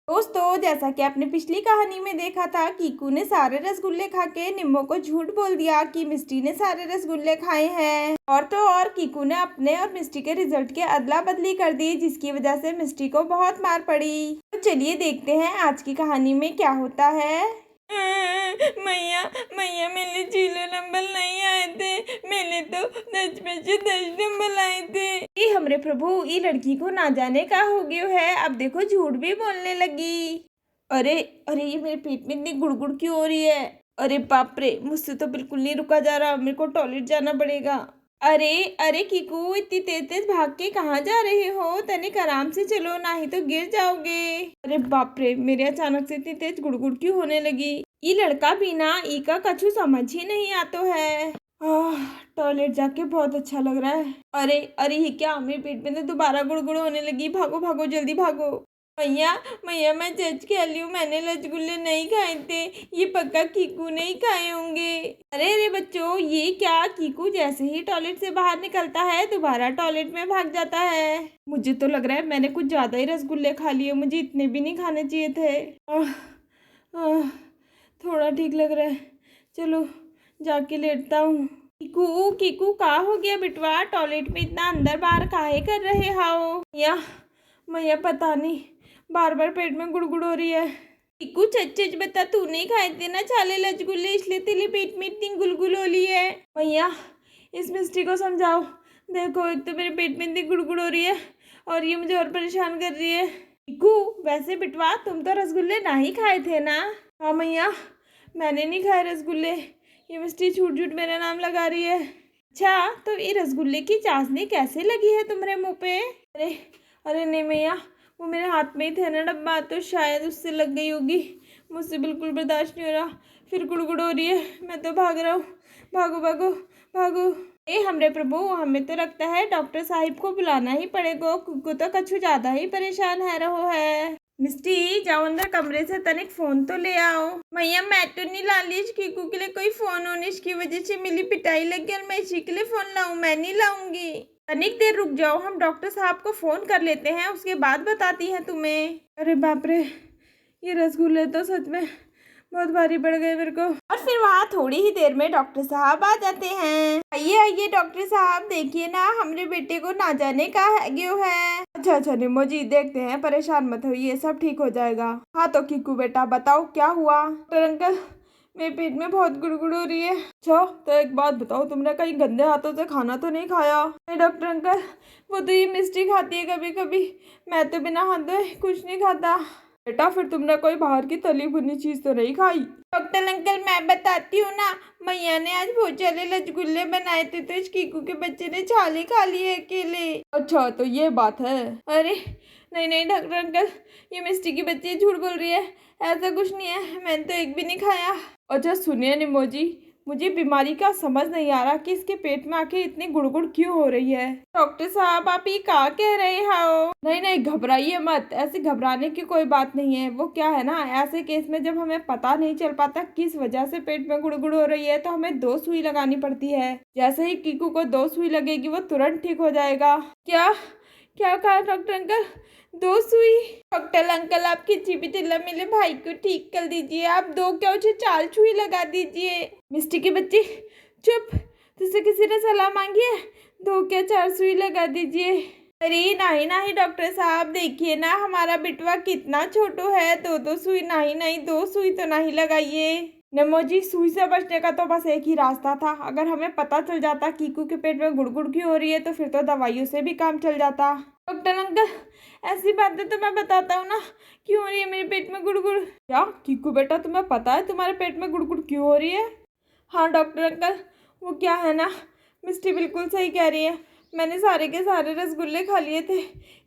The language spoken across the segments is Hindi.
दोस्तों, जैसा कि आपने पिछली कहानी में देखा था, कीकू ने सारे रसगुल्ले खा के निम्मो को झूठ बोल दिया कि मिस्टी ने सारे रसगुल्ले खाए हैं। और तो और कीकू ने अपने और मिस्टी के रिजल्ट की अदला बदली कर दी, जिसकी वजह से मिस्टी को बहुत मार पड़ी। तो चलिए देखते हैं आज की कहानी में क्या होता है। मैया मैया, मेरे 0 नंबर नहीं आए थे, मैंने तो 10 में से 10 नंबर आए थे। ये हमरे प्रभु, ये लड़की को ना जाने का हो गया है, अब देखो झूठ भी बोलने लगी। अरे अरे, ये मेरे पेट में इतनी गुड़गुड़ क्यों हो रही है? अरे बाप रे, मुझसे तो बिल्कुल नहीं रुका जा रहा, मेरे को टॉयलेट जाना पड़ेगा। अरे अरे कीकू, इतनी तेज तेज भाग के कहाँ जा रहे हो? तनिक आराम से चलो, ना ही तो गिर जाओगे। अरे बाप रे, मेरे अचानक से इतनी तेज गुड़गुड़ क्यों होने लगी? ये लड़का भी ना ई का कछु समझ ही नहीं आता है। टॉयलेट जाके बहुत अच्छा लग रहा है। अरे अरे, ये क्या, मेरे पेट में तो दोबारा गुड़गुड़ होने लगी। भागो भागो, जल्दी भागो। मैया मैया, मैं सच कह रही हूँ, मैंने रसगुल्ले नहीं खाए थे, ये पक्का कीकू नहीं खाए होंगे। अरे अरे बच्चों, ये क्या, कीकू जैसे ही टॉयलेट से बाहर निकलता है दोबारा टॉयलेट में भाग जाता है। मुझे तो लग रहा है मैंने कुछ ज़्यादा ही रसगुल्ले खा लिए, मुझे इतने भी नहीं खाने चाहिए थे। थोड़ा ठीक लग रहा है, चलो जाके लेटता हूँ। कीकू कीकू, का हो गया बिटवा? टॉयलेट में इतना अंदर बाहर काहे कर रहे हो? या मैया पता नहीं, बार बार पेट में गुड़गुड़ हो रही है। कीकू सच बता, तू नहीं खाए थे ना छाले रसगुल्ले, इसलिए तेरे पेट में इतनी गुलगुल हो रही है? मैया, इस मिस्टी को समझाओ। देखो, एक तो मेरे पेट में इतनी गुड़गुड़ हो रही है और ये मुझे और परेशान कर रही है। कीकू, वैसे बिटवा तुम तो रसगुल्ले ना ही खाए थे ना? हाँ मैया, मैंने नहीं खाए रसगुल्ले, ये मिस्टी झूठ झूठ मेरा नाम लगा रही है। अच्छा, तो ये रसगुल्ले की चाशनी कैसे लगी है तुम्हारे मुंह पे? अरे अरे नहीं मैया, वो मेरे हाथ में ही थे ना डब्बा, तो शायद उससे लग गई होगी। मुझसे बिल्कुल बर्दाश्त नहीं हो रहा, फिर गुड़गुड़ हो रही है, मैं तो भाग रहा हूँ। भागो भागो भागो। हमरे प्रभु, हमें तो लगता है डॉक्टर साहिब को बुलाना ही पड़ेगा, कुकू तो कछु ज़्यादा ही परेशान है रहो है। मिस्टी, जाओ अंदर कमरे से तनिक फ़ोन तो ले आओ। भैया मैं तो नहीं ला ली, कीकू के लिए कोई फ़ोन होने, इसकी वजह से मिली पिटाई लगी और मैं इसी के लिए फ़ोन लाऊं? मैं नहीं लाऊंगी। तनिक देर रुक जाओ, हम डॉक्टर साहब को फ़ोन कर लेते हैं, उसके बाद बताती हैं तुम्हें। अरे बाप रे, ये रसगुल्ले तो सच में बहुत भारी पड़ गए मेरे को। और फिर वहाँ थोड़ी ही देर में डॉक्टर साहब आ जाते हैं। आइए आइए डॉक्टर साहब, देखिए ना, हमारे बेटे को ना जाने का है क्यों है। अच्छा अच्छा निम्मो जी, देखते हैं, परेशान मत होइए, सब ठीक हो जाएगा। हाँ तो कीकू बेटा बताओ क्या हुआ? डॉक्टर अंकल, मेरे पेट में बहुत गुड़गुड़ हो रही है। अच्छा, तो एक बात बताओ, तुमने कहीं गंदे हाथों से खाना तो नहीं खाया? नहीं डॉक्टर अंकल, वो तो ये मिस्टी खाती है कभी कभी, मैं तो बिना हाथ धोए कुछ नहीं खाता। बेटा, फिर तुमने कोई बाहर की तली भुनी चीज तो नहीं खाई? डॉक्टर अंकल, मैं बताती हूँ ना, मैया ने आज बहुत सारे रसगुल्ले बनाए थे, तो इस कीकू के बच्चे ने छाले खा लिए अकेले। अच्छा, तो ये बात है। अरे नहीं नहीं डॉक्टर अंकल, ये मिस्टी की बच्ची झूठ बोल रही है, ऐसा कुछ नहीं है, मैंने तो एक भी नहीं खाया। अच्छा सुनिए निम्मो जी, मुझे बीमारी का समझ नहीं आ रहा कि इसके पेट में आके इतनी गुड़गुड़ क्यों हो रही है। डॉक्टर साहब, आप ये क्या कह रहे हो? नहीं नहीं, घबराइए मत, ऐसे घबराने की कोई बात नहीं है। वो क्या है ना, ऐसे केस में जब हमें पता नहीं चल पाता किस वजह से पेट में गुड़गुड़ हो रही है, तो हमें 2 सुई लगानी पड़ती है। जैसे ही कीकू को 2 सुई लगेगी, वो तुरंत ठीक हो जाएगा। क्या क्या कहा डॉक्टर अंकल? 2 सुई? डॉक्टर अंकल, आप किसी भी चिल्ला मेरे भाई को ठीक कर दीजिए, आप 2 क्या उसे 4 सुई लगा दीजिए। मिस्टी की बच्ची चुप, तुझसे किसी ने सलाह मांगी है? 2 क्या 4 सुई लगा दीजिए। अरे नहीं नहीं डॉक्टर साहब, देखिए ना, हमारा बिटवा कितना छोटू है, 2 सुई नहीं नहीं, 2 सुई तो नहीं लगाइए। नमो जी, सुई से बचने का तो बस एक ही रास्ता था, अगर हमें पता चल जाता कीकू के पेट में गुड़गुड़ क्यों हो रही है, तो फिर तो दवाइयों से भी काम चल जाता। डॉक्टर अंकल, ऐसी बातें तो मैं बताता हूँ ना, क्यों हो रही है मेरे पेट में गुड़गुड़? क्या कीकू बेटा, तुम्हें पता है तुम्हारे पेट में गुड़गुड़ क्यों हो रही है? हाँ डॉक्टर अंकल, वो क्या है ना, मिस्टी बिल्कुल सही कह रही है, मैंने सारे के सारे रसगुल्ले खा लिए थे,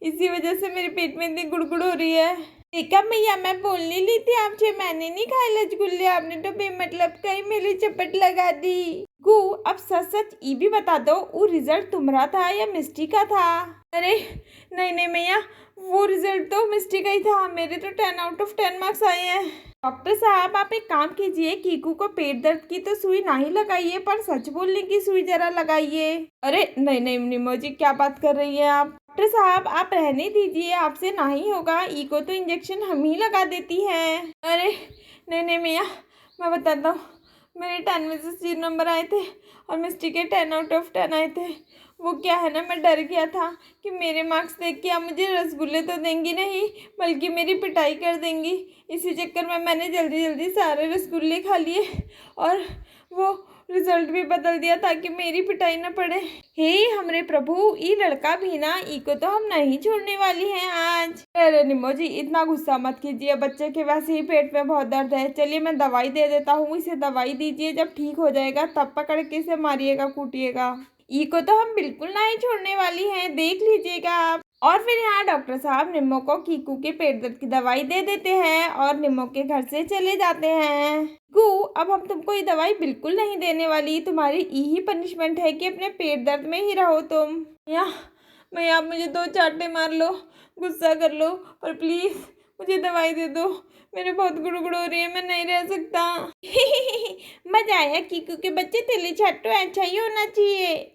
इसी वजह से मेरे पेट में इतनी गुड़गुड़ हो रही है। देखा भैया, मैं बोलने ली थी आपसे, मैंने नहीं खाए रसगुल्ले, आपने तो बेमतलब कहीं मेरी चपट लगा दी। गु, अब सच सच ये भी बता दो, वो रिजल्ट तुम्हारा था या मिस्टी का था? अरे नहीं नहीं मैया, वो रिजल्ट तो मिस्टी का ही था, मेरे तो 10 out of 10 मार्क्स आए हैं। डॉक्टर साहब आप एक काम कीजिए, कीकू को पेट दर्द की तो सुई ना ही लगाइए, पर सच बोलने की सुई जरा लगाइए। अरे नहीं नहीं निमो जी, क्या बात कर रही हैं आप। डॉक्टर साहब आप रहने दीजिए, आपसे ना ही होगा, ई को तो इंजेक्शन हम ही लगा देती हैं। अरे नहीं नहीं मैया, मैं बताता हूँ, मेरे 10 में से 0 नंबर आए थे और मिस्टी के 10 out of 10 आए थे। वो क्या है ना, मैं डर गया था कि मेरे मार्क्स देख के आप मुझे रसगुल्ले तो देंगी नहीं, बल्कि मेरी पिटाई कर देंगी। इसी चक्कर में मैंने जल्दी जल्दी सारे रसगुल्ले खा लिए और वो रिजल्ट भी बदल दिया ताकि मेरी पिटाई न पड़े। हे हमरे प्रभु, ई लड़का भी ना, ई को तो हम नहीं छोड़ने वाली हैं आज। अरे निमो जी इतना गुस्सा मत कीजिए, बच्चे के वैसे ही पेट में बहुत दर्द है। चलिए मैं दवाई दे देता हूँ, इसे दवाई दीजिए, जब ठीक हो जाएगा तब पकड़ के इसे मारिएगा कूटिएगा। ई को तो हम बिल्कुल नहीं छोड़ने वाली हैं, देख लीजिएगा आप। और फिर यहाँ डॉक्टर साहब निम्मो को कीकू के पेट दर्द की दवाई दे देते हैं और निम्मो के घर से चले जाते हैं। कीकू अब हम तुमको ये दवाई बिल्कुल नहीं देने वाली, तुम्हारी यही पनिशमेंट है कि अपने पेट दर्द में ही रहो तुम। या मैं आप मुझे 2 चांटे मार लो, गुस्सा कर लो, पर प्लीज़ मुझे दवाई दे दो, मेरे बहुत गुड़गुड़ हो रही है, मैं नहीं रह सकता। मजा आया कीकू के बच्चे, तेरे छट्टू अच्छा ही होना चाहिए।